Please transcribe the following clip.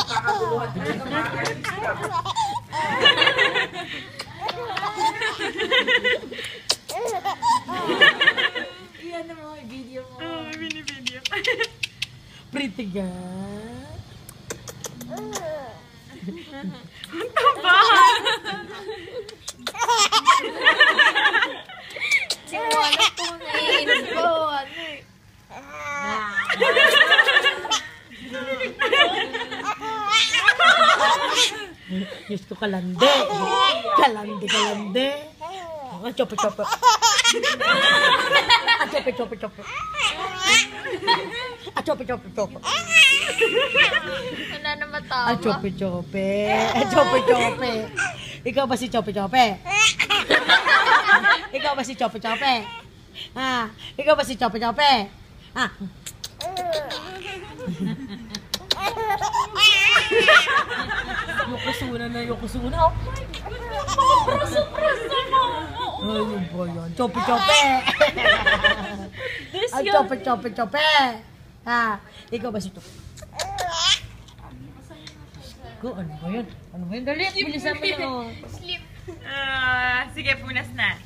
Kakatuluhan. Iyan na mo, video mo. Oo, binibideo. Pretty girl. Wala po naiinis ko. Ano eh. Diyos ko, kalande. Kalande, kalande. Chope, chope. Chope, chope, chope. Chope, chope, chope. Wala na matawa. Chope, chope. Chope, chope. Ikaw ba si Chope, chope? Ikaw ba si Chope, chope? Ha? Ikaw ba si Chope, chope? Ha? Yokozuna na Yokozuna. Ano ba yan? Chope, chope. Chope, chope, chope. Ha? Ikaw ba si Chope? Ano ba yun? Ano ba yun? Dali, bilisan mo yun. Sleep. Sige, punas na.